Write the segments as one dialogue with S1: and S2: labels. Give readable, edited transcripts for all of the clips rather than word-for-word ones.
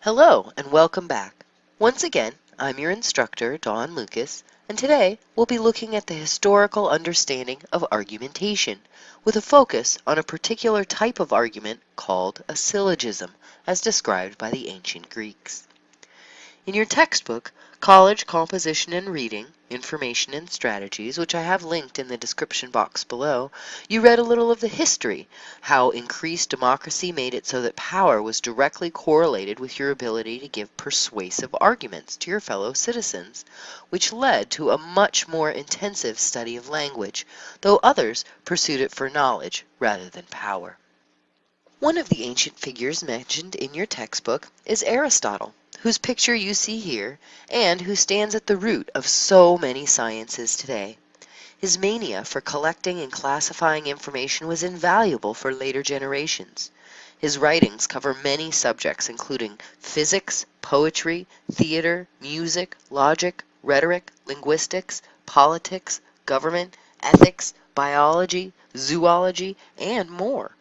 S1: Hello and welcome back. Once again, I'm your instructor, Lukas, and today we'll be looking at the historical understanding of argumentation, with a focus on a particular type of argument called a syllogism, as described by the ancient Greeks. In your textbook, College Composition and Reading, Information and Strategies, which I have linked in the description box below, you read a little of the history, how increased democracy made it so that power was directly correlated with your ability to give persuasive arguments to your fellow citizens, which led to a much more intensive study of language, though others pursued it for knowledge rather than power. One of the ancient figures mentioned in your textbook is Aristotle, whose picture you see here, and who stands at the root of so many sciences today. His mania for collecting and classifying information was invaluable for later generations. His writings cover many subjects including physics, poetry, theater, music, logic, rhetoric, linguistics, politics, government, ethics, biology, zoology, and more.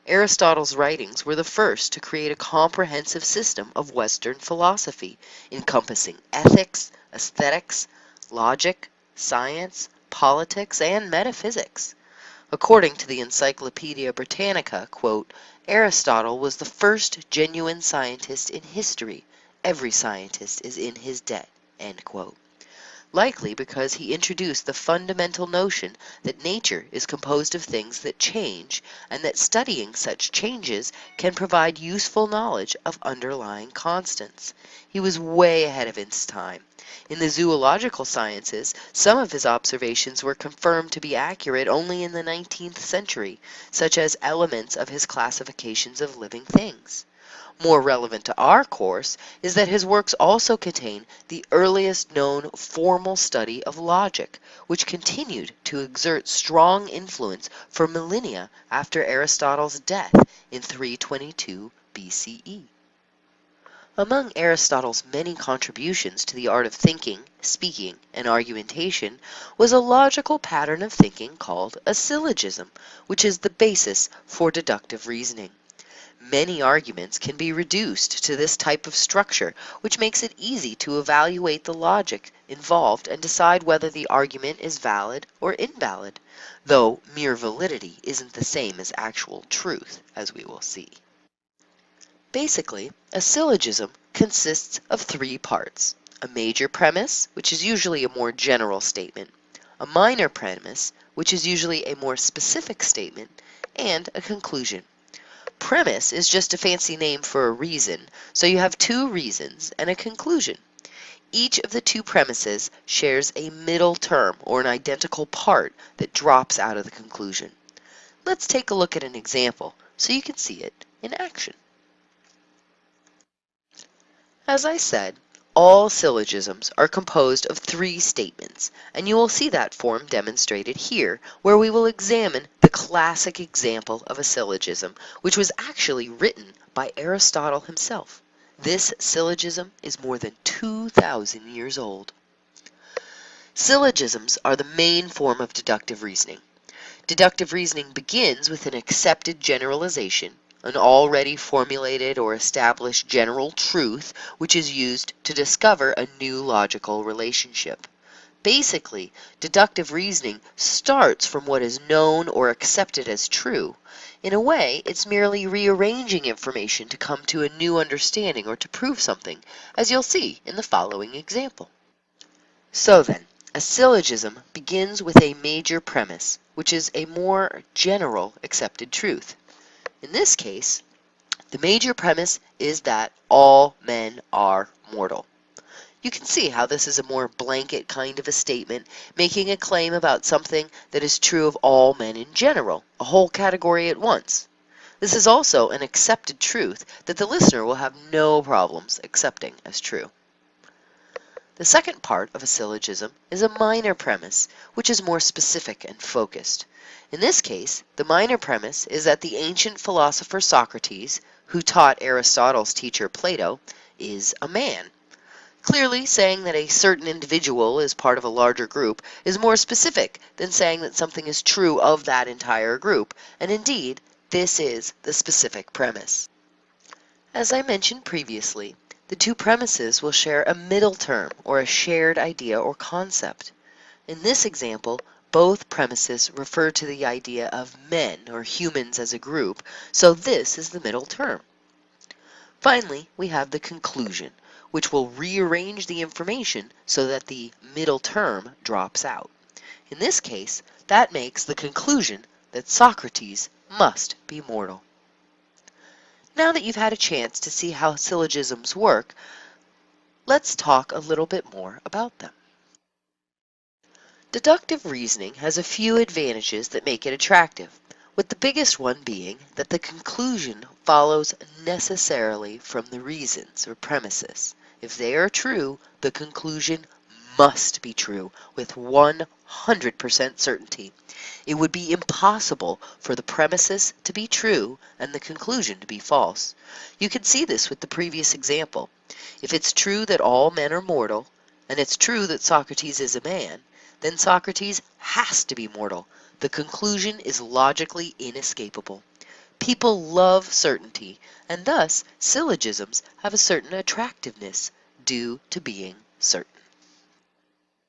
S1: Aristotle's writings were the first to create a comprehensive system of Western philosophy, encompassing ethics, aesthetics, logic, science, politics, and metaphysics. According to the Encyclopedia Britannica, quote, Aristotle was the first genuine scientist in history. Every scientist is in his debt, end quote. Likely because he introduced the fundamental notion that nature is composed of things that change, and that studying such changes can provide useful knowledge of underlying constants. He was way ahead of his time. In the zoological sciences, some of his observations were confirmed to be accurate only in the 19th century, such as elements of his classifications of living things. More relevant to our course is that his works also contain the earliest known formal study of logic, which continued to exert strong influence for millennia after Aristotle's death in 322 BCE. Among Aristotle's many contributions to the art of thinking, speaking, and argumentation was a logical pattern of thinking called a syllogism, which is the basis for deductive reasoning. Many arguments can be reduced to this type of structure, which makes it easy to evaluate the logic involved and decide whether the argument is valid or invalid, though mere validity isn't the same as actual truth, as we will see. Basically, a syllogism consists of three parts: a major premise, which is usually a more general statement, a minor premise, which is usually a more specific statement, and a conclusion. Premise is just a fancy name for a reason, so you have two reasons and a conclusion. Each of the two premises shares a middle term or an identical part that drops out of the conclusion. Let's take a look at an example so you can see it in action. As I said, all syllogisms are composed of three statements, and you will see that form demonstrated here, where we will examine the classic example of a syllogism, which was actually written by Aristotle himself. This syllogism is more than 2,000 years old. Syllogisms are the main form of deductive reasoning. Deductive reasoning begins with an accepted generalization, an already formulated or established general truth which is used to discover a new logical relationship. Basically, deductive reasoning starts from what is known or accepted as true. In a way, it's merely rearranging information to come to a new understanding or to prove something, as you'll see in the following example. So then, a syllogism begins with a major premise, which is a more general accepted truth. In this case, the major premise is that all men are mortal. You can see how this is a more blanket kind of a statement, making a claim about something that is true of all men in general, a whole category at once. This is also an accepted truth that the listener will have no problems accepting as true. The second part of a syllogism is a minor premise, which is more specific and focused. In this case, the minor premise is that the ancient philosopher Socrates, who taught Aristotle's teacher Plato, is a man. Clearly, saying that a certain individual is part of a larger group is more specific than saying that something is true of that entire group, and indeed, this is the specific premise. As I mentioned previously, the two premises will share a middle term or a shared idea or concept. In this example, both premises refer to the idea of men or humans as a group, so this is the middle term. Finally, we have the conclusion, which will rearrange the information so that the middle term drops out. In this case, that makes the conclusion that Socrates must be mortal. Now that you've had a chance to see how syllogisms work, let's talk a little bit more about them. Deductive reasoning has a few advantages that make it attractive, with the biggest one being that the conclusion follows necessarily from the reasons or premises. If they are true, the conclusion must be true with 100% certainty. It would be impossible for the premises to be true and the conclusion to be false. You can see this with the previous example. If it's true that all men are mortal, and it's true that Socrates is a man, then Socrates has to be mortal. The conclusion is logically inescapable. People love certainty, and thus syllogisms have a certain attractiveness due to being certain.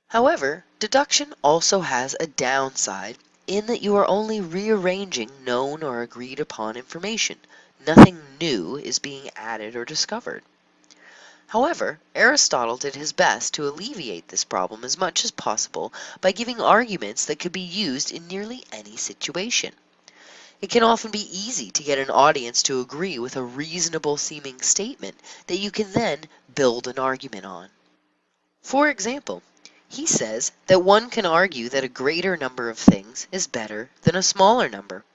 S1: However, deduction also has a downside in that you are only rearranging known or agreed upon information. Nothing new is being added or discovered. However, Aristotle did his best to alleviate this problem as much as possible by giving arguments that could be used in nearly any situation. It can often be easy to get an audience to agree with a reasonable seeming statement that you can then build an argument on. For example, he says that one can argue that a greater number of things is better than a smaller number.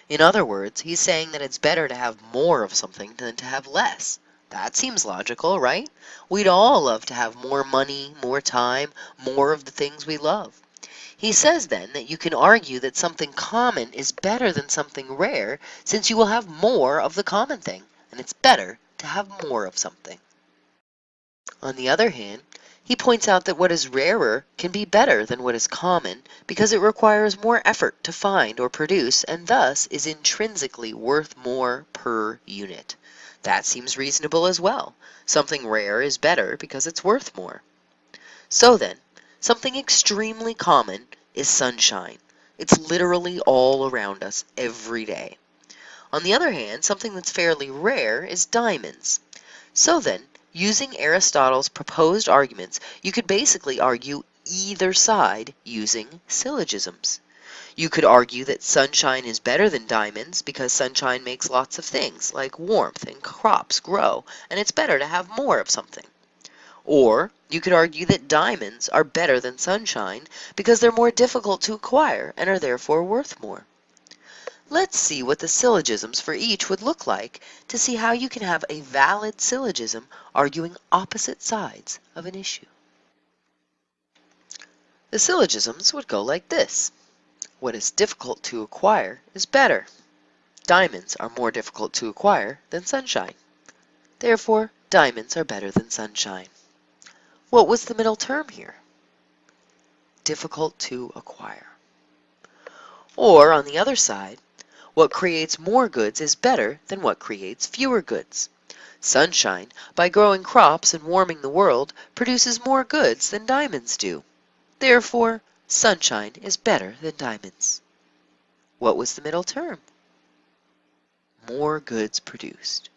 S1: In other words, he's saying that it's better to have more of something than to have less. That seems logical, right? We'd all love to have more money, more time, more of the things we love. He says then that you can argue that something common is better than something rare since you will have more of the common thing, and it's better to have more of something. On the other hand, he points out that what is rarer can be better than what is common because it requires more effort to find or produce and thus is intrinsically worth more per unit. That seems reasonable as well. Something rare is better because it's worth more. So then, something extremely common is sunshine. It's literally all around us every day. On the other hand, something that's fairly rare is diamonds. So then, using Aristotle's proposed arguments, you could basically argue either side using syllogisms. You could argue that sunshine is better than diamonds because sunshine makes lots of things, like warmth and crops grow, and it's better to have more of something. Or you could argue that diamonds are better than sunshine because they're more difficult to acquire and are therefore worth more. Let's see what the syllogisms for each would look like to see how you can have a valid syllogism arguing opposite sides of an issue. The syllogisms would go like this. What is difficult to acquire is better. Diamonds are more difficult to acquire than sunshine. Therefore, diamonds are better than sunshine. What was the middle term here? Difficult to acquire. Or, on the other side, what creates more goods is better than what creates fewer goods. Sunshine, by growing crops and warming the world, produces more goods than diamonds do. Therefore, sunshine is better than diamonds. What was the middle term? More goods produced.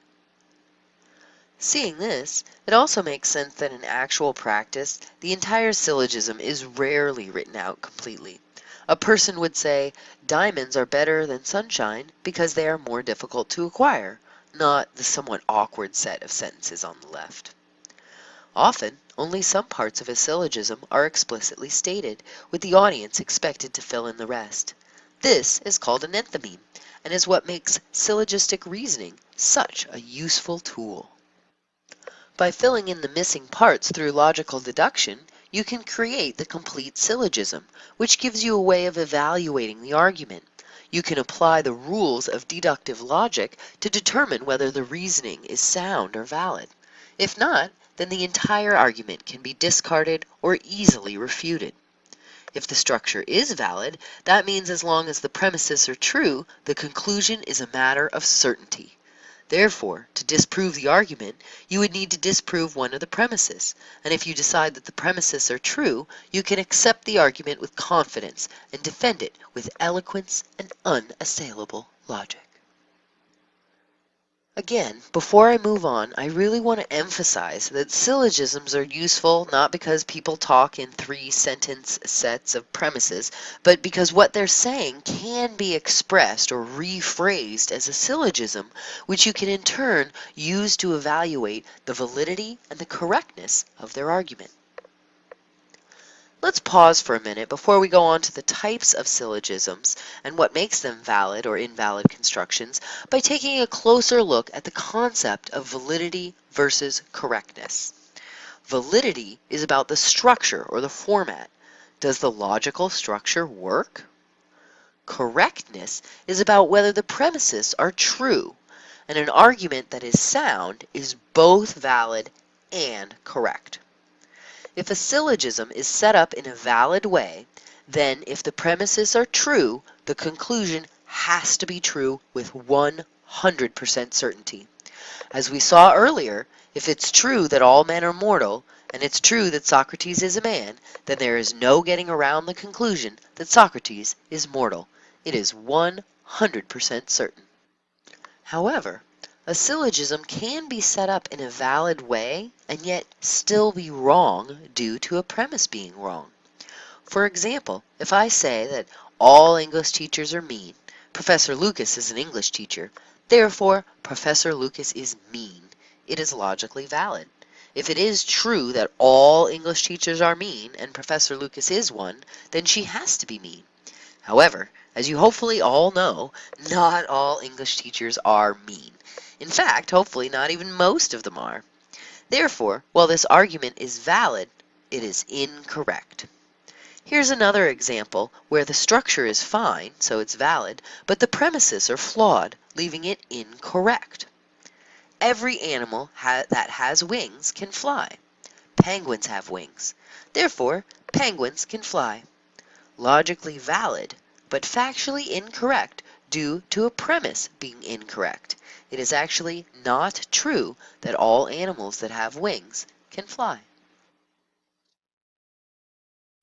S1: Seeing this, it also makes sense that in actual practice, the entire syllogism is rarely written out completely. A person would say, diamonds are better than sunshine because they are more difficult to acquire, not the somewhat awkward set of sentences on the left. Often, only some parts of a syllogism are explicitly stated, with the audience expected to fill in the rest. This is called an enthymeme, and is what makes syllogistic reasoning such a useful tool. By filling in the missing parts through logical deduction, you can create the complete syllogism, which gives you a way of evaluating the argument. You can apply the rules of deductive logic to determine whether the reasoning is sound or valid. If not, then the entire argument can be discarded or easily refuted. If the structure is valid, that means as long as the premises are true, the conclusion is a matter of certainty. Therefore, to disprove the argument, you would need to disprove one of the premises, and if you decide that the premises are true, you can accept the argument with confidence and defend it with eloquence and unassailable logic. Again, before I move on, I really want to emphasize that syllogisms are useful not because people talk in 3-sentence sets of premises, but because what they're saying can be expressed or rephrased as a syllogism, which you can in turn use to evaluate the validity and the correctness of their argument. Let's pause for a minute before we go on to the types of syllogisms and what makes them valid or invalid constructions by taking a closer look at the concept of validity versus correctness. Validity is about the structure or the format. Does the logical structure work? Correctness is about whether the premises are true, and an argument that is sound is both valid and correct. If a syllogism is set up in a valid way, then if the premises are true, the conclusion has to be true with 100% certainty. As we saw earlier, if it's true that all men are mortal, and it's true that Socrates is a man, then there is no getting around the conclusion that Socrates is mortal. It is 100% certain. However, a syllogism can be set up in a valid way and yet still be wrong due to a premise being wrong. For example, if I say that all English teachers are mean, Professor Lukas is an English teacher, therefore Professor Lukas is mean, it is logically valid. If it is true that all English teachers are mean and Professor Lukas is one, then she has to be mean. However, as you hopefully all know, not all English teachers are mean. In fact, hopefully not even most of them are. Therefore, while this argument is valid, it is incorrect. Here's another example where the structure is fine, so it's valid, but the premises are flawed, leaving it incorrect. Every animal that has wings can fly. Penguins have wings. Therefore, penguins can fly. Logically valid, but factually incorrect due to a premise being incorrect. It is actually not true that all animals that have wings can fly.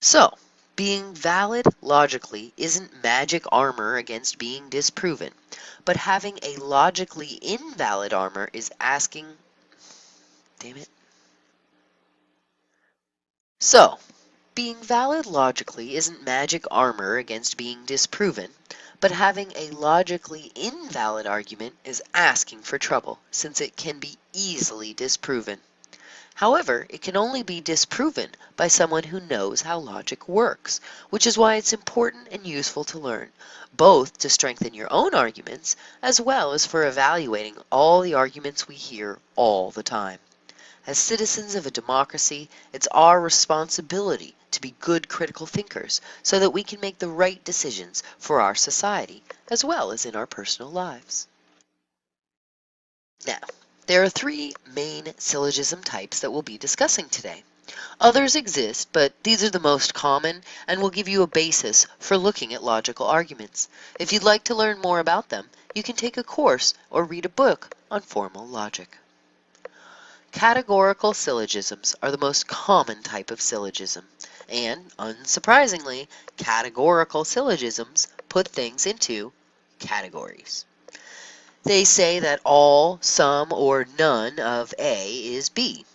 S1: So, being valid logically isn't magic armor against being disproven, but having a logically invalid armor is asking... Damn it. So, being valid logically isn't magic armor against being disproven, but having a logically invalid argument is asking for trouble, since it can be easily disproven. However, it can only be disproven by someone who knows how logic works, which is why it's important and useful to learn, both to strengthen your own arguments, as well as for evaluating all the arguments we hear all the time. As citizens of a democracy, it's our responsibility to be good critical thinkers so that we can make the right decisions for our society as well as in our personal lives. Now, there are 3 main syllogism types that we'll be discussing today. Others exist, but these are the most common and will give you a basis for looking at logical arguments. If you'd like to learn more about them, you can take a course or read a book on formal logic. Categorical syllogisms are the most common type of syllogism, and, unsurprisingly, categorical syllogisms put things into categories. They say that all, some, or none of A is B.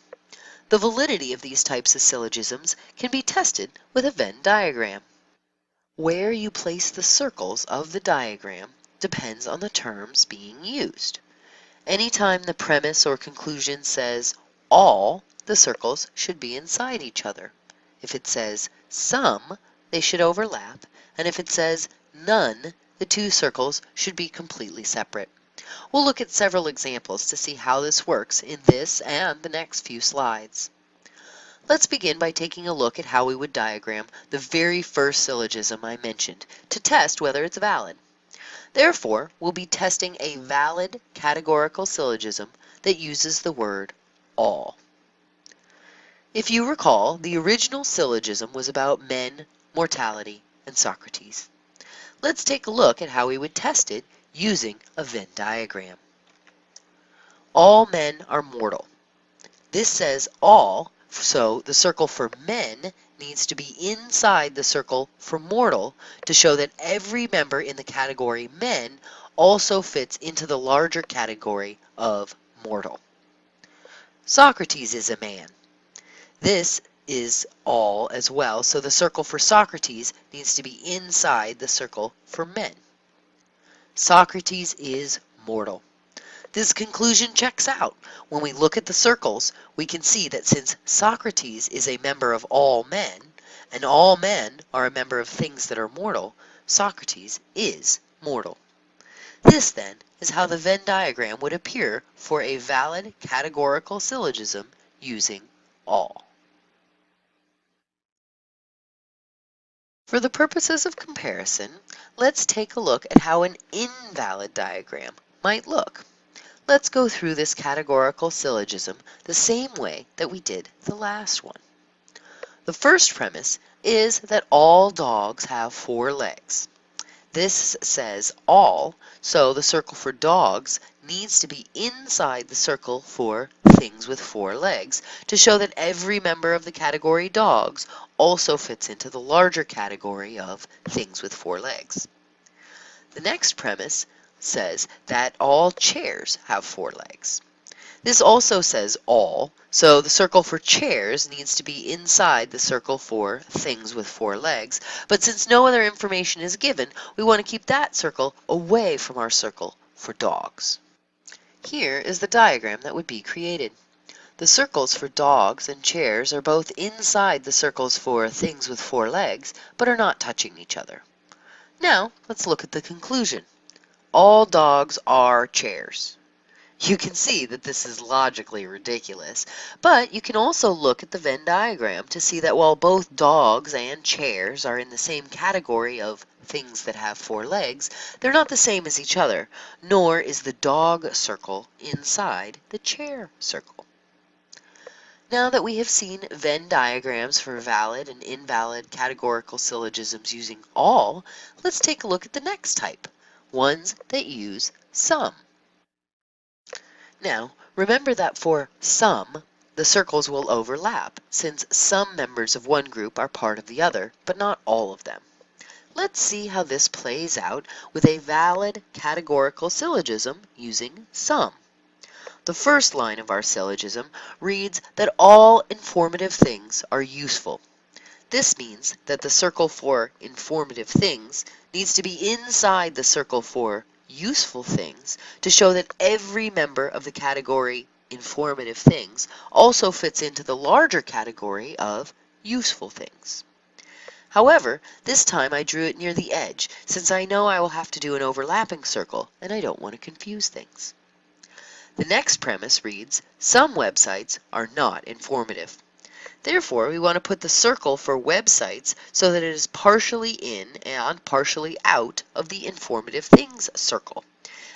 S1: The validity of these types of syllogisms can be tested with a Venn diagram. Where you place the circles of the diagram depends on the terms being used. Anytime the premise or conclusion says all, the circles should be inside each other. If it says some, they should overlap, and if it says none, the 2 circles should be completely separate. We'll look at several examples to see how this works in this and the next few slides. Let's begin by taking a look at how we would diagram the very first syllogism I mentioned to test whether it's valid. Therefore, we'll be testing a valid categorical syllogism that uses the word all. If you recall, the original syllogism was about men, mortality, and Socrates. Let's take a look at how we would test it using a Venn diagram. All men are mortal. This says all, so the circle for men needs to be inside the circle for mortal to show that every member in the category men also fits into the larger category of mortal. Socrates is a man. This is all as well, so the circle for Socrates needs to be inside the circle for men. Socrates is mortal. This conclusion checks out. When we look at the circles, we can see that since Socrates is a member of all men, and all men are a member of things that are mortal, Socrates is mortal. This, then, is how the Venn diagram would appear for a valid categorical syllogism using all. For the purposes of comparison, let's take a look at how an invalid diagram might look. Let's go through this categorical syllogism the same way that we did the last one. The first premise is that all dogs have 4 legs. This says all, so the circle for dogs needs to be inside the circle for things with 4 legs to show that every member of the category dogs also fits into the larger category of things with 4 legs. The next premise says that all chairs have 4 legs. This also says all, so the circle for chairs needs to be inside the circle for things with 4 legs, but since no other information is given, we want to keep that circle away from our circle for dogs. Here is the diagram that would be created. The circles for dogs and chairs are both inside the circles for things with 4 legs, but are not touching each other. Now, let's look at the conclusion. All dogs are chairs. You can see that this is logically ridiculous, but you can also look at the Venn diagram to see that while both dogs and chairs are in the same category of things that have 4 legs, they're not the same as each other, nor is the dog circle inside the chair circle. Now that we have seen Venn diagrams for valid and invalid categorical syllogisms using all, let's take a look at the next type. Ones that use some. Now, remember that for some, the circles will overlap, since some members of one group are part of the other, but not all of them. Let's see how this plays out with a valid categorical syllogism using some. The first line of our syllogism reads that all informative things are useful. This means that the circle for informative things needs to be inside the circle for useful things to show that every member of the category informative things also fits into the larger category of useful things. However, this time I drew it near the edge since I know I will have to do an overlapping circle and I don't want to confuse things. The next premise reads, some websites are not informative. Therefore, we want to put the circle for websites so that it is partially in and partially out of the informative things circle.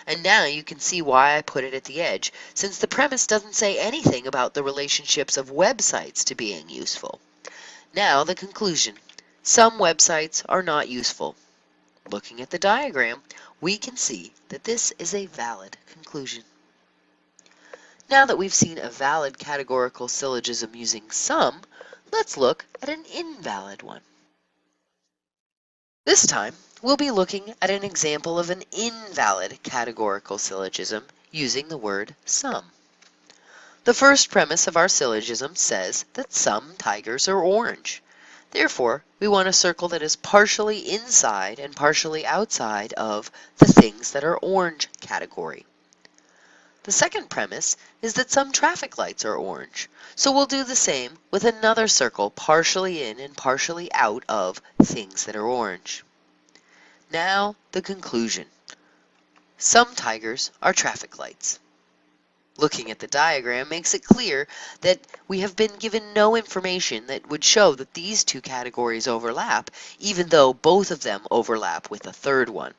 S1: And now you can see why I put it at the edge, since the premise doesn't say anything about the relationships of websites to being useful. Now the conclusion. Some websites are not useful. Looking at the diagram, we can see that this is a valid conclusion. Now that we've seen a valid categorical syllogism using some, let's look at an invalid one. This time, we'll be looking at an example of an invalid categorical syllogism using the word some. The first premise of our syllogism says that some tigers are orange. Therefore, we want a circle that is partially inside and partially outside of the things that are orange category. The second premise is that some traffic lights are orange, so we'll do the same with another circle partially in and partially out of things that are orange. Now, the conclusion. Some tigers are traffic lights. Looking at the diagram makes it clear that we have been given no information that would show that these two categories overlap, even though both of them overlap with a third one.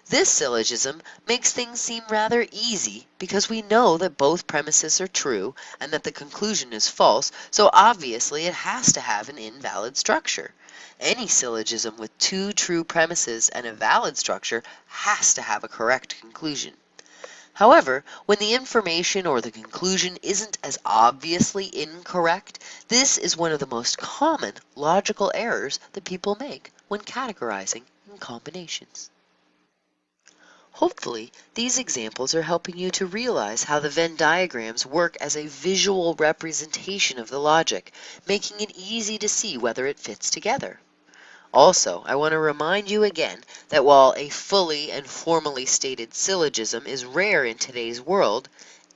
S1: This syllogism makes things seem rather easy because we know that both premises are true and that the conclusion is false, so obviously it has to have an invalid structure. Any syllogism with 2 true premises and a valid structure has to have a correct conclusion. However, when the information or the conclusion isn't as obviously incorrect, this is one of the most common logical errors that people make when categorizing in combinations. Hopefully, these examples are helping you to realize how the Venn diagrams work as a visual representation of the logic, making it easy to see whether it fits together. Also, I want to remind you again that while a fully and formally stated syllogism is rare in today's world,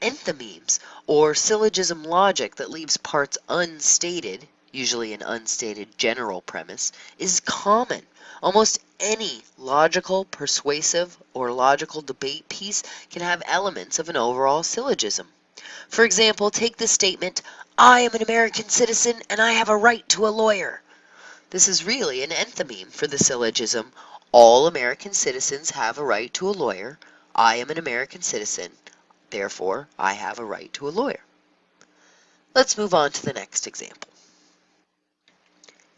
S1: enthymemes, or syllogism logic that leaves parts unstated, usually an unstated general premise, is common. Almost any logical, persuasive, or logical debate piece can have elements of an overall syllogism. For example, take the statement, "I am an American citizen and I have a right to a lawyer." This is really an enthymeme for the syllogism, "All American citizens have a right to a lawyer. I am an American citizen, therefore I have a right to a lawyer." Let's move on to the next example.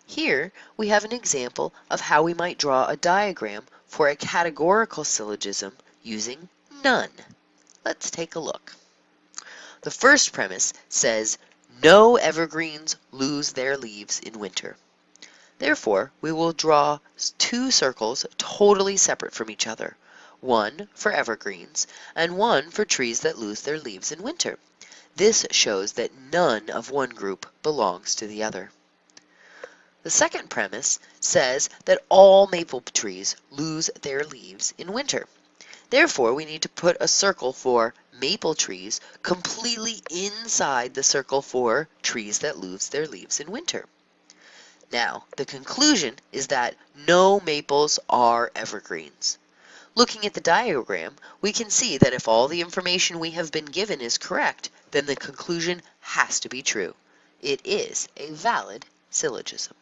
S1: Here we have an example of how we might draw a diagram for a categorical syllogism using none. Let's take a look. The first premise says, "No evergreens lose their leaves in winter." Therefore, we will draw two circles totally separate from each other, one for evergreens and one for trees that lose their leaves in winter. This shows that none of one group belongs to the other. The second premise says that all maple trees lose their leaves in winter. Therefore, we need to put a circle for maple trees completely inside the circle for trees that lose their leaves in winter. Now, the conclusion is that no maples are evergreens. Looking at the diagram, we can see that if all the information we have been given is correct, then the conclusion has to be true. It is a valid syllogism.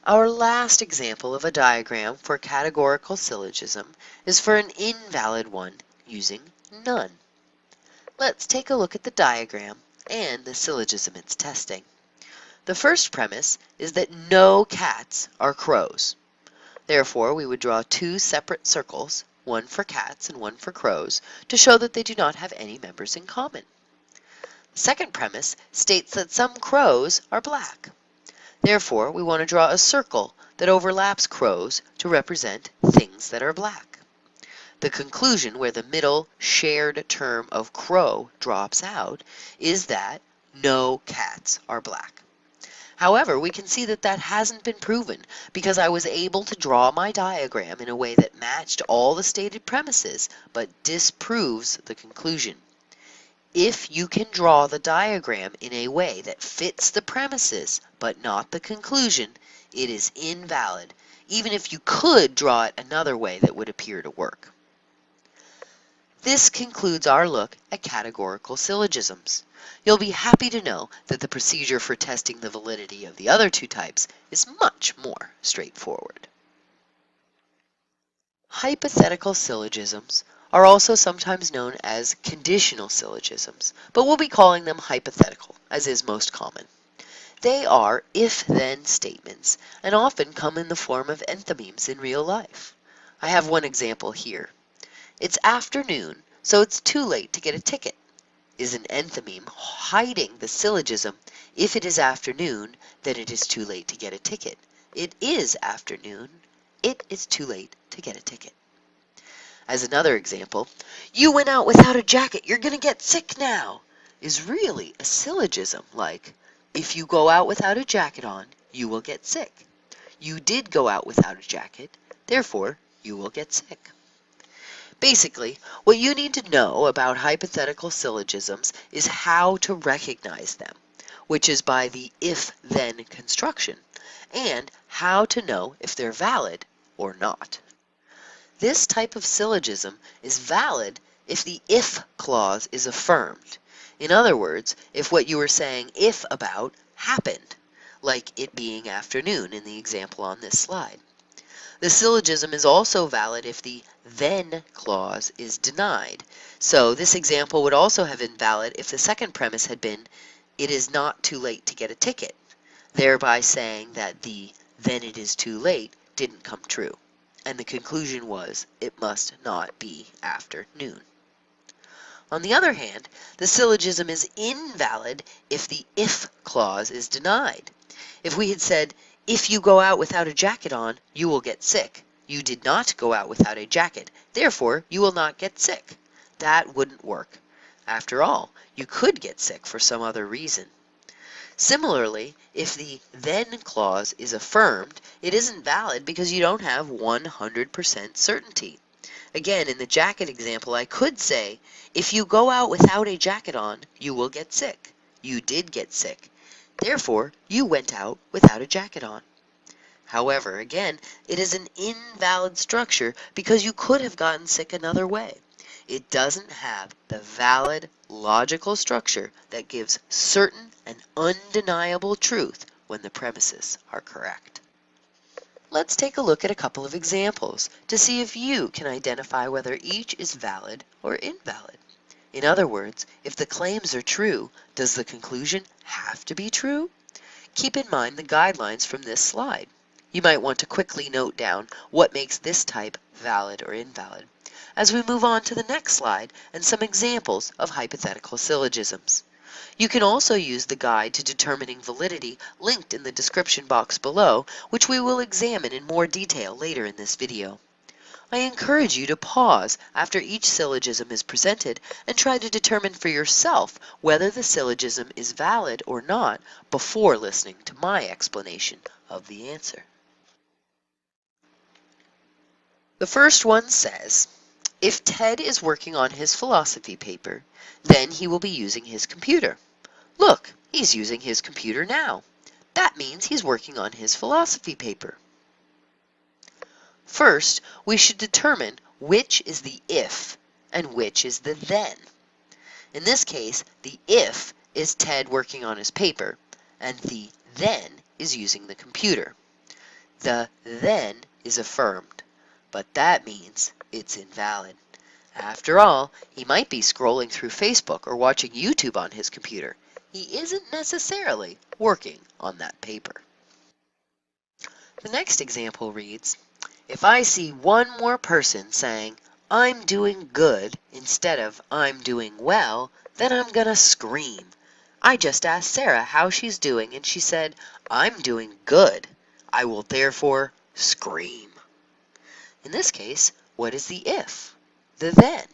S1: Our last example of a diagram for categorical syllogism is for an invalid one using none. Let's take a look at the diagram and the syllogism it's testing. The first premise is that no cats are crows. Therefore, we would draw two separate circles, one for cats and one for crows, to show that they do not have any members in common. The second premise states that some crows are black. Therefore, we want to draw a circle that overlaps crows to represent things that are black. The conclusion, where the middle shared term of crow drops out, is that no cats are black. However, we can see that that hasn't been proven because I was able to draw my diagram in a way that matched all the stated premises but disproves the conclusion. If you can draw the diagram in a way that fits the premises but not the conclusion, it is invalid, even if you could draw it another way that would appear to work. This concludes our look at categorical syllogisms. You'll be happy to know that the procedure for testing the validity of the other two types is much more straightforward. Hypothetical syllogisms are also sometimes known as conditional syllogisms, but we'll be calling them hypothetical, as is most common. They are if-then statements and often come in the form of enthymemes in real life. I have one example here. "It's afternoon, so it's too late to get a ticket," is an enthymeme hiding the syllogism, "If it is afternoon, then it is too late to get a ticket. It is afternoon. It is too late to get a ticket." As another example, "You went out without a jacket, you're going to get sick now," is really a syllogism like, "If you go out without a jacket on, you will get sick. You did go out without a jacket, therefore you will get sick." Basically, what you need to know about hypothetical syllogisms is how to recognize them, which is by the if-then construction, and how to know if they're valid or not. This type of syllogism is valid if the if clause is affirmed. In other words, if what you were saying if about happened, like it being afternoon in the example on this slide. The syllogism is also valid if the then clause is denied. So this example would also have been valid if the second premise had been, "It is not too late to get a ticket," thereby saying that the "then it is too late" didn't come true. and the conclusion was it must not be after noon. On the other hand, the syllogism is invalid if the if clause is denied. If we had said, if you go out without a jacket on, you will get sick. You did not go out without a jacket, therefore you will not get sick. That wouldn't work. After all, you could get sick for some other reason. Similarly, if the then clause is affirmed, it isn't valid because you don't have 100% certainty. Again, in the jacket example, I could say, if you go out without a jacket on, you will get sick. You did get sick. Therefore, you went out without a jacket on. However, again, it is an invalid structure because you could have gotten sick another way. It doesn't have the valid, logical structure that gives certain and undeniable truth when the premises are correct. Let's take a look at a couple of examples to see if you can identify whether each is valid or invalid. In other words, if the claims are true, does the conclusion have to be true? Keep in mind the guidelines from this slide. You might want to quickly note down what makes this type valid or invalid, as we move on to the next slide and some examples of hypothetical syllogisms. You can also use the guide to determining validity linked in the description box below, which we will examine in more detail later in this video. I encourage you to pause after each syllogism is presented and try to determine for yourself whether the syllogism is valid or not before listening to my explanation of the answer. The first one says, if Ted is working on his philosophy paper, then he will be using his computer. Look, he's using his computer now. That means he's working on his philosophy paper. First, we should determine which is the if and which is the then. In this case, the if is Ted working on his paper, and the then is using the computer. The then is affirmed, but that means it's invalid. After all, he might be scrolling through Facebook or watching YouTube on his computer. He isn't necessarily working on that paper. The next example reads, if I see one more person saying, I'm doing good instead of I'm doing well, then I'm gonna scream. I just asked Sarah how she's doing and she said, I'm doing good. I will therefore scream. In this case, what is the if? The then.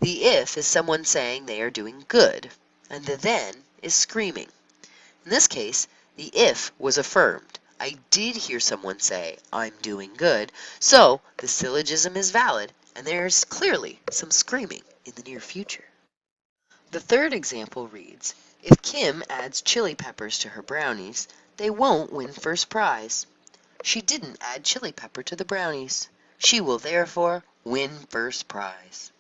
S1: The if is someone saying they are doing good, and the then is screaming. In this case, the if was affirmed. I did hear someone say, I'm doing good, so the syllogism is valid, and there's clearly some screaming in the near future. The third example reads, if Kim adds chili peppers to her brownies, they won't win first prize. She didn't add chili pepper to the brownies. She will therefore win first prize.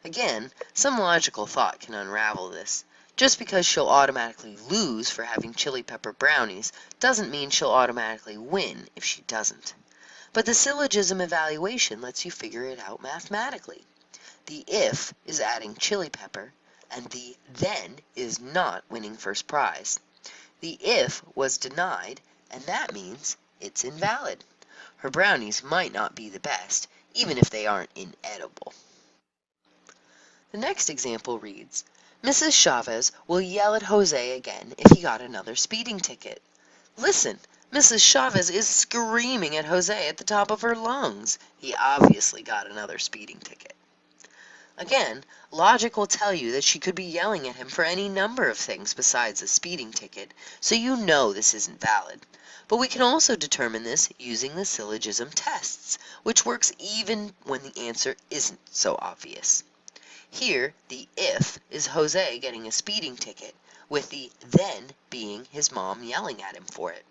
S1: Again, some logical thought can unravel this. Just because she'll automatically lose for having chili pepper brownies doesn't mean she'll automatically win if she doesn't. But the syllogism evaluation lets you figure it out mathematically. The if is adding chili pepper, and the then is not winning first prize. The if was denied, and that means it's invalid. Her brownies might not be the best, even if they aren't inedible. The next example reads, Mrs. Chavez will yell at Jose again if he got another speeding ticket. Listen, Mrs. Chavez is screaming at Jose at the top of her lungs. He obviously got another speeding ticket. Again, logic will tell you that she could be yelling at him for any number of things besides a speeding ticket, so you know this isn't valid. But we can also determine this using the syllogism tests, which works even when the answer isn't so obvious. Here, the if is Jose getting a speeding ticket, with the then being his mom yelling at him for it.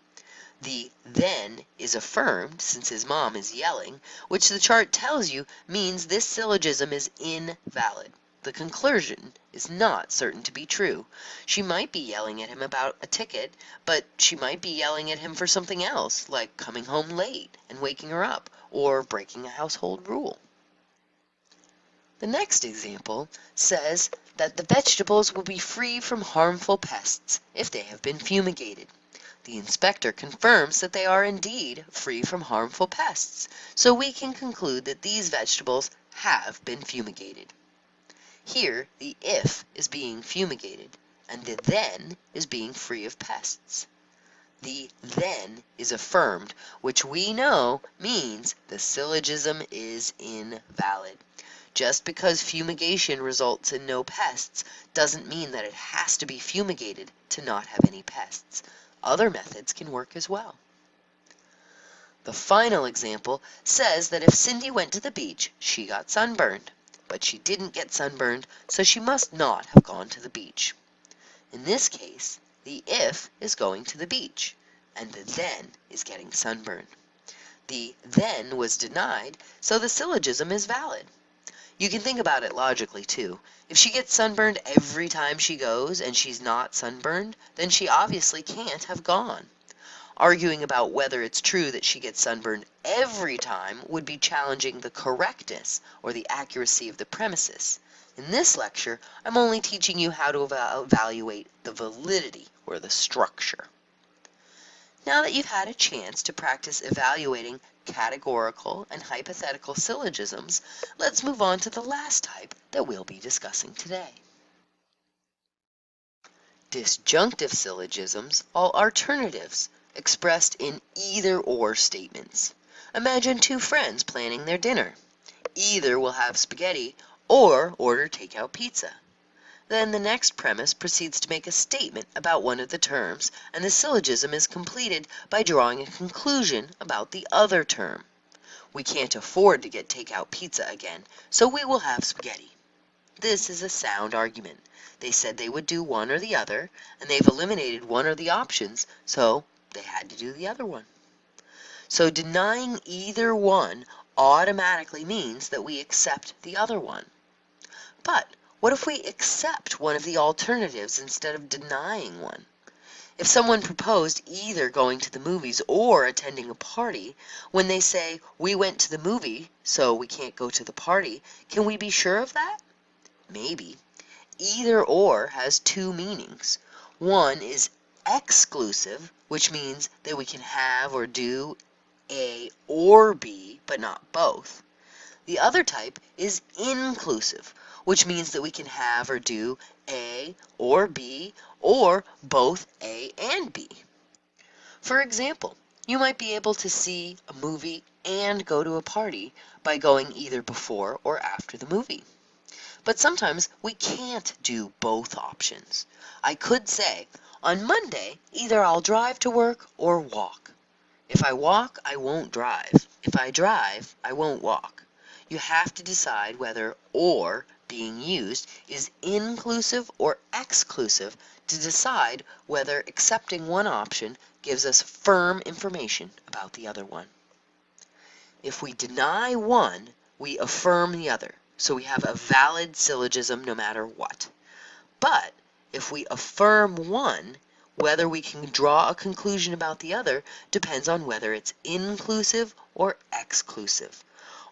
S1: The then is affirmed since his mom is yelling, which the chart tells you means this syllogism is invalid. The conclusion is not certain to be true. She might be yelling at him about a ticket, but she might be yelling at him for something else, like coming home late and waking her up, or breaking a household rule. The next example says that the vegetables will be free from harmful pests if they have been fumigated. The inspector confirms that they are indeed free from harmful pests, so we can conclude that these vegetables have been fumigated. Here, the if is being fumigated, and the then is being free of pests. The then is affirmed, which we know means the syllogism is invalid. Just because fumigation results in no pests doesn't mean that it has to be fumigated to not have any pests. Other methods can work as well. The final example says that if Cindy went to the beach, she got sunburned. But she didn't get sunburned, so she must not have gone to the beach. In this case, the if is going to the beach, and the then is getting sunburned. The then was denied, so the syllogism is valid. You can think about it logically, too. If she gets sunburned every time she goes and she's not sunburned, then she obviously can't have gone. Arguing about whether it's true that she gets sunburned every time would be challenging the correctness or the accuracy of the premises. In this lecture, I'm only teaching you how to evaluate the validity or the structure. Now that you've had a chance to practice evaluating categorical and hypothetical syllogisms, let's move on to the last type that we'll be discussing today. Disjunctive syllogisms are alternatives expressed in either-or statements. Imagine two friends planning their dinner. Either will have spaghetti or order takeout pizza. Then the next premise proceeds to make a statement about one of the terms, and the syllogism is completed by drawing a conclusion about the other term. We can't afford to get takeout pizza again, so we will have spaghetti. This is a sound argument. They said they would do one or the other, and they've eliminated one of the options, so they had to do the other one. So denying either one automatically means that we accept the other one. But what if we accept one of the alternatives instead of denying one? If someone proposed either going to the movies or attending a party, when they say, we went to the movie, so we can't go to the party, can we be sure of that? Maybe. Either or has two meanings. One is exclusive, which means that we can have or do A or B, but not both. The other type is inclusive, which means that we can have or do A or B, or both A and B. For example, you might be able to see a movie and go to a party by going either before or after the movie. But sometimes we can't do both options. I could say, on Monday, either I'll drive to work or walk. If I walk, I won't drive. If I drive, I won't walk. You have to decide whether or being used is inclusive or exclusive to decide whether accepting one option gives us firm information about the other one. If we deny one, we affirm the other, so we have a valid syllogism no matter what. But if we affirm one, whether we can draw a conclusion about the other depends on whether it's inclusive or exclusive.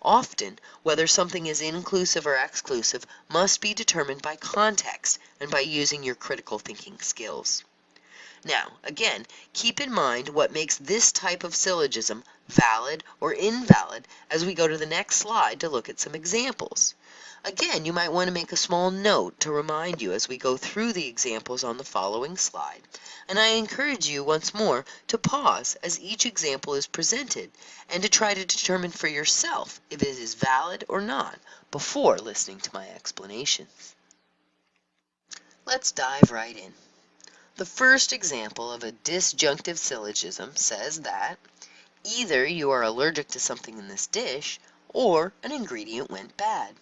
S1: Often, whether something is inclusive or exclusive must be determined by context and by using your critical thinking skills. Now, again, keep in mind what makes this type of syllogism valid or invalid as we go to the next slide to look at some examples. Again, you might want to make a small note to remind you as we go through the examples on the following slide. And I encourage you once more to pause as each example is presented and to try to determine for yourself if it is valid or not before listening to my explanations. Let's dive right in. The first example of a disjunctive syllogism says that either you are allergic to something in this dish or an ingredient went bad.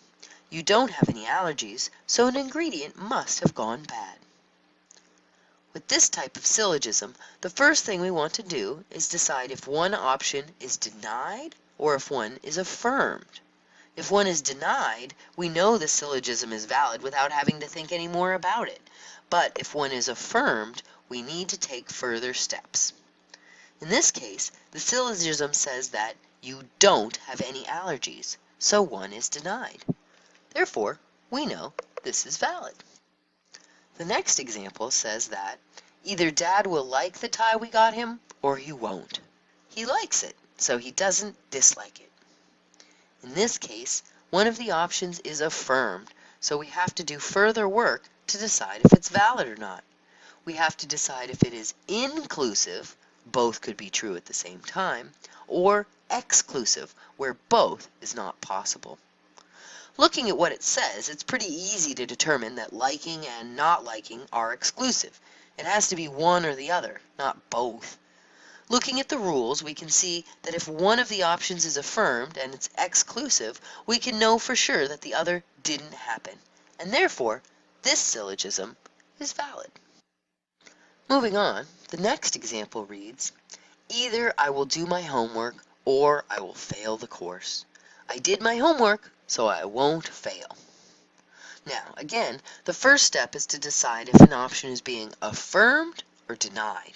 S1: You don't have any allergies, so an ingredient must have gone bad. With this type of syllogism, the first thing we want to do is decide if one option is denied or if one is affirmed. If one is denied, we know the syllogism is valid without having to think any more about it. But if one is affirmed, we need to take further steps. In this case, the syllogism says that you don't have any allergies, so one is denied. Therefore, we know this is valid. The next example says that Either Dad will like the tie we got him, or he won't. He likes it, so he doesn't dislike it. In this case, one of the options is affirmed, so we have to do further work to decide if it's valid or not. We have to decide if it is inclusive, both could be true at the same time, or exclusive, where both is not possible. Looking at what it says, it's pretty easy to determine that liking and not liking are exclusive. It has to be one or the other, not both. Looking at the rules, we can see that if one of the options is affirmed and it's exclusive, we can know for sure that the other didn't happen, and therefore, this syllogism is valid. Moving on, the next example reads, either I will do my homework or I will fail the course. I did my homework, so I won't fail. Now, again, the first step is to decide if an option is being affirmed or denied.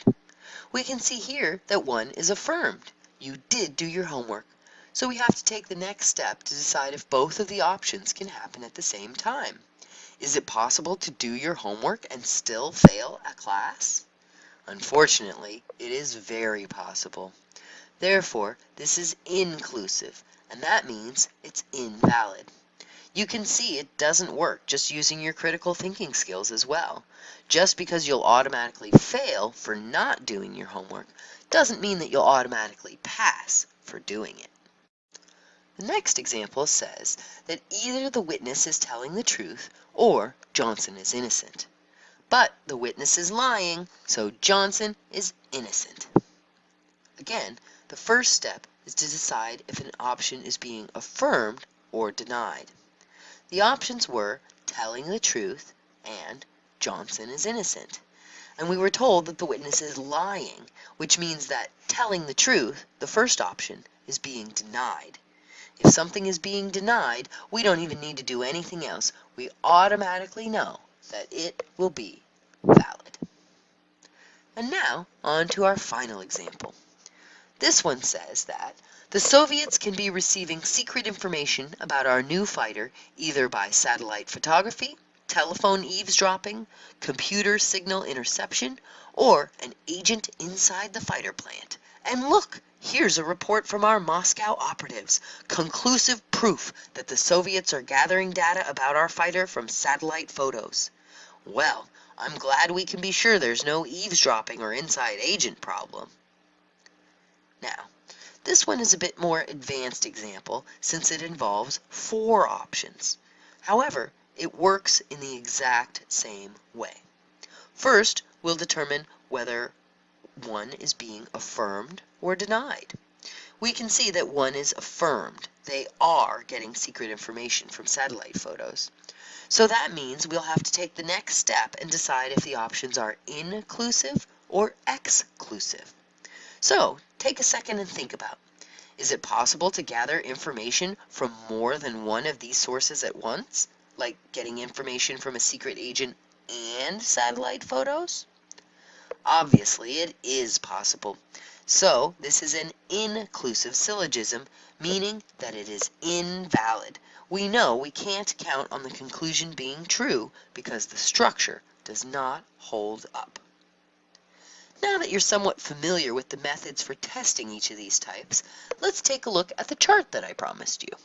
S1: We can see here that one is affirmed. You did do your homework. So we have to take the next step to decide if both of the options can happen at the same time. Is it possible to do your homework and still fail a class? Unfortunately, it is very possible. Therefore, this is inclusive, and that means it's invalid. You can see it doesn't work just using your critical thinking skills as well. Just because you'll automatically fail for not doing your homework doesn't mean that you'll automatically pass for doing it. The next example says that either the witness is telling the truth or Johnson is innocent. But the witness is lying, so Johnson is innocent. Again, the first step is to decide if an option is being affirmed or denied. The options were telling the truth and Johnson is innocent. And we were told that the witness is lying, which means that telling the truth, the first option, is being denied. If something is being denied, we don't even need to do anything else. We automatically know that it will be valid. And now, on to our final example. This one says that the Soviets can be receiving secret information about our new fighter either by satellite photography, telephone eavesdropping, computer signal interception, or an agent inside the fighter plant. And look, here's a report from our Moscow operatives, conclusive proof that the Soviets are gathering data about our fighter from satellite photos. Well, I'm glad we can be sure there's no eavesdropping or inside agent problem. Now, this one is a bit more advanced example since it involves 4 options. However, it works in the exact same way. First, we'll determine whether one is being affirmed or denied. We can see that one is affirmed. They are getting secret information from satellite photos. So that means we'll have to take the next step and decide if the options are inclusive or exclusive. So, take a second and think about, is it possible to gather information from more than one of these sources at once, like getting information from a secret agent and satellite photos? Obviously, it is possible. So, this is an inclusive syllogism, meaning that it is invalid. We know we can't count on the conclusion being true because the structure does not hold up. Now that you're somewhat familiar with the methods for testing each of these types, let's take a look at the chart that I promised you.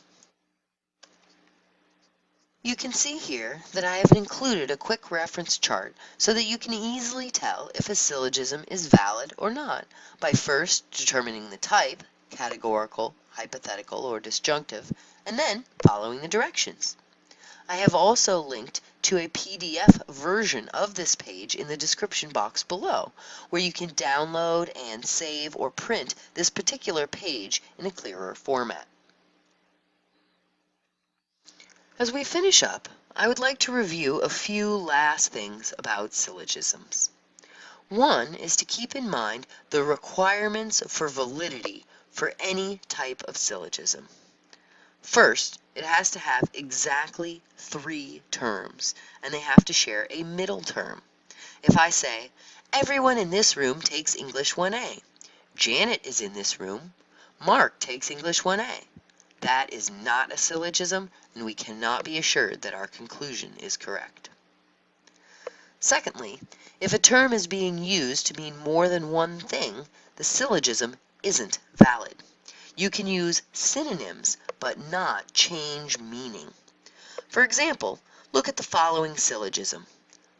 S1: You can see here that I have included a quick reference chart so that you can easily tell if a syllogism is valid or not by first determining the type, categorical, hypothetical, or disjunctive, and then following the directions. I have also linked to a PDF version of this page in the description box below, where you can download and save or print this particular page in a clearer format. As we finish up, I would like to review a few last things about syllogisms. One is to keep in mind the requirements for validity for any type of syllogism. First, it has to have exactly 3 terms, and they have to share a middle term. If I say, everyone in this room takes English 1A, Janet is in this room, Mark takes English 1A, that is not a syllogism, and we cannot be assured that our conclusion is correct. Secondly, if a term is being used to mean more than one thing, the syllogism isn't valid. You can use synonyms, but not change meaning. For example, look at the following syllogism.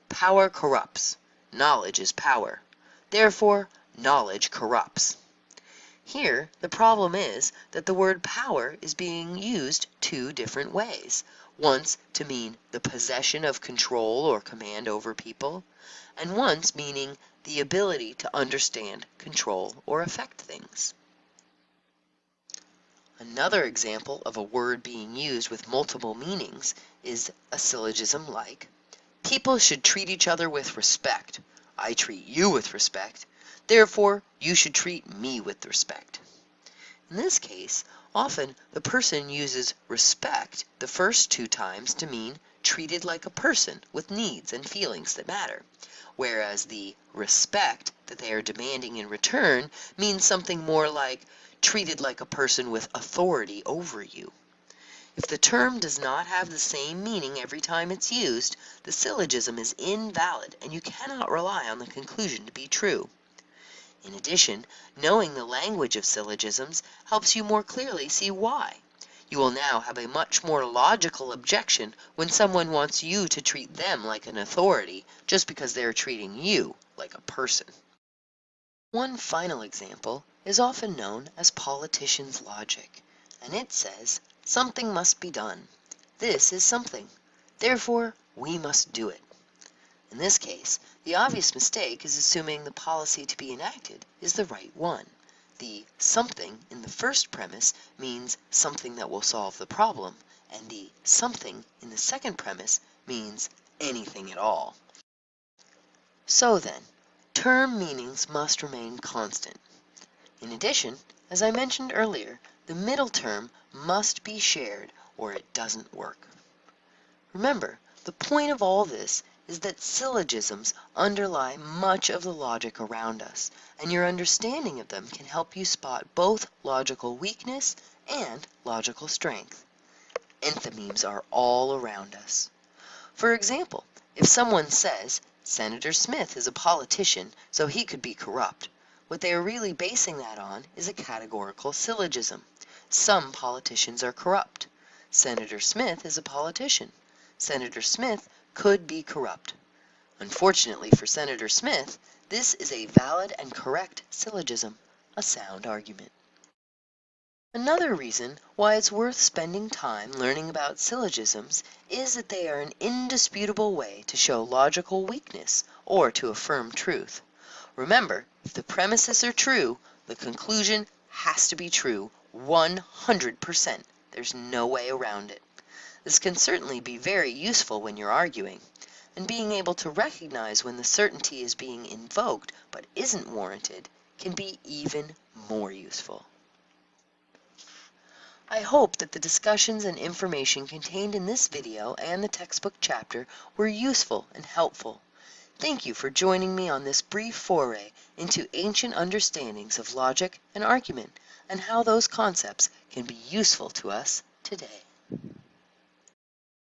S1: Power corrupts. Knowledge is power. Therefore, knowledge corrupts. Here, the problem is that the word power is being used two different ways. Once to mean the possession of control or command over people, and once meaning the ability to understand, control, or affect things. Another example of a word being used with multiple meanings is a syllogism like, people should treat each other with respect. I treat you with respect. Therefore, you should treat me with respect. In this case, often the person uses respect the first two times to mean treated like a person with needs and feelings that matter, whereas the respect that they are demanding in return means something more like treated like a person with authority over you. If the term does not have the same meaning every time it's used, the syllogism is invalid and you cannot rely on the conclusion to be true. In addition, knowing the language of syllogisms helps you more clearly see why. You will now have a much more logical objection when someone wants you to treat them like an authority just because they are treating you like a person. One final example is often known as politician's logic, and it says, something must be done. This is something. Therefore, we must do it. In this case, the obvious mistake is assuming the policy to be enacted is the right one. The something in the first premise means something that will solve the problem, and the something in the second premise means anything at all. So then, term meanings must remain constant. In addition, as I mentioned earlier, the middle term must be shared or it doesn't work. Remember, the point of all this is that syllogisms underlie much of the logic around us, and your understanding of them can help you spot both logical weakness and logical strength. Enthymemes are all around us. For example, if someone says, Senator Smith is a politician, so he could be corrupt, what they are really basing that on is a categorical syllogism. Some politicians are corrupt. Senator Smith is a politician. Senator Smith could be corrupt. Unfortunately for Senator Smith, this is a valid and correct syllogism, a sound argument. Another reason why it's worth spending time learning about syllogisms is that they are an indisputable way to show logical weakness or to affirm truth. Remember, if the premises are true, the conclusion has to be true 100%. There's no way around it. This can certainly be very useful when you're arguing, and being able to recognize when the certainty is being invoked but isn't warranted can be even more useful. I hope that the discussions and information contained in this video and the textbook chapter were useful and helpful. Thank you for joining me on this brief foray into ancient understandings of logic and argument and how those concepts can be useful to us today.